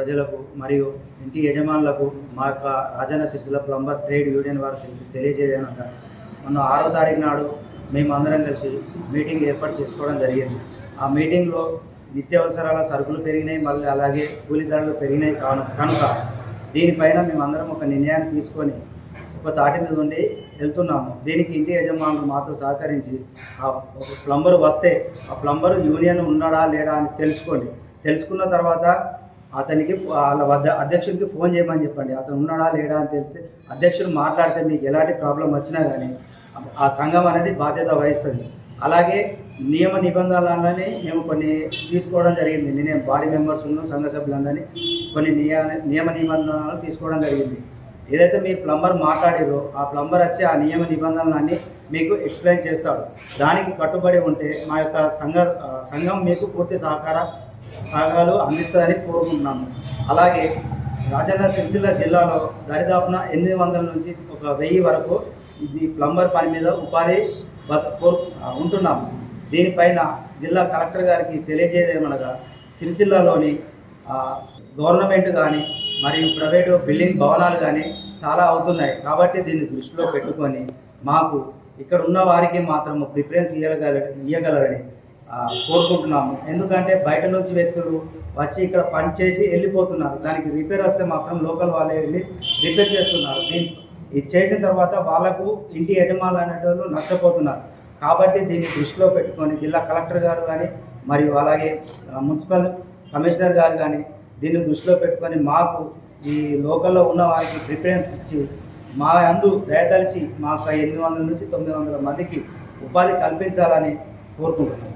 ప్రజలకు మరియు ఇంటి యజమానులకు మా యొక్క Rajanna Sircilla plumber trade union వారికి తెలియజేయనగా మొన్న 6వ తారీఖు నాడు మేమందరం కలిసి మీటింగ్ ఏర్పాటు చేసుకోవడం జరిగింది. ఆ మీటింగ్లో నిత్యావసరాల సరుకులు పెరిగినాయి, మళ్ళీ అలాగే కూలీ ధరలు పెరిగినాయి కనుక దీనిపైన మేమందరం ఒక నిర్ణయాన్ని తీసుకొని ఒక తాటి మీద ఉండి వెళ్తున్నాము. దీనికి ఇంటి యజమానులు మాతో సహకరించి ఆ ప్లంబరు వస్తే ఆ ప్లంబరు యూనియన్ ఉన్నాడా లేడా అని తెలుసుకున్న తర్వాత అతనికి వాళ్ళ అధ్యక్షుడికి ఫోన్ చేయమని చెప్పండి. అతను ఉన్నాడా లేడా అని తెలిస్తే అధ్యక్షుడు మాట్లాడితే మీకు ఎలాంటి ప్రాబ్లం వచ్చినా కానీ ఆ సంఘం అనేది బాధ్యత వహిస్తుంది. అలాగే నియమ నిబంధనలని మేము కొన్ని తీసుకోవడం జరిగింది. నేను బాడీ మెంబర్స్ సంఘ సభ్యులందరినీ కొన్ని నియమ నిబంధనలు తీసుకోవడం జరిగింది. ఏదైతే మీ ప్లంబర్ మాట్లాడారో ఆ ప్లంబర్ వచ్చి ఆ నియమ నిబంధనలన్నీ మీకు ఎక్స్ప్లెయిన్ చేస్తాడు. దానికి కట్టుబడి ఉంటే మా యొక్క సంఘం మీకు పూర్తి సహకారాలు అందిస్తుందని కోరుకుంటున్నాము. అలాగే రాజన్న సిరిసిల్ల జిల్లాలో దరిదాపున 800 నుంచి 1000 వరకు ఇది ప్లంబర్ పని మీద ఉపాధి ఉంటున్నాము. దీనిపైన జిల్లా కలెక్టర్ గారికి తెలియజేయమనగా సిరిసిల్లలోని గవర్నమెంట్ కానీ మరియు ప్రైవేటు బిల్డింగ్ భవనాలు కానీ చాలా అవుతున్నాయి. కాబట్టి దీన్ని దృష్టిలో పెట్టుకొని మాకు ఇక్కడ ఉన్న వారికి మాత్రం ప్రిఫరెన్స్ ఇవ్వగలరని కోరుకుంటున్నాము. ఎందుకంటే బయట నుంచి వ్యక్తులు వచ్చి ఇక్కడ పని చేసి వెళ్ళిపోతున్నారు. దానికి రిపేర్ వస్తే మాత్రం లోకల్ వాళ్ళే వెళ్ళి రిపేర్ చేస్తున్నారు. ఇది చేసిన తర్వాత వాళ్ళకు ఇంటి యజమానులు అనేటోళ్ళు నష్టపోతున్నారు. కాబట్టి దీన్ని దృష్టిలో పెట్టుకొని జిల్లా కలెక్టర్ గారు కానీ మరియు అలాగే మున్సిపల్ కమిషనర్ గారు కానీ దీన్ని దృష్టిలో పెట్టుకొని మాకు ఈ లోకల్లో ఉన్న వారికి ప్రిఫరెన్స్ ఇచ్చి మా అందు దయతలిచి మాకు 800 నుంచి 900 మందికి ఉపాధి కల్పించాలని కోరుకుంటున్నాం.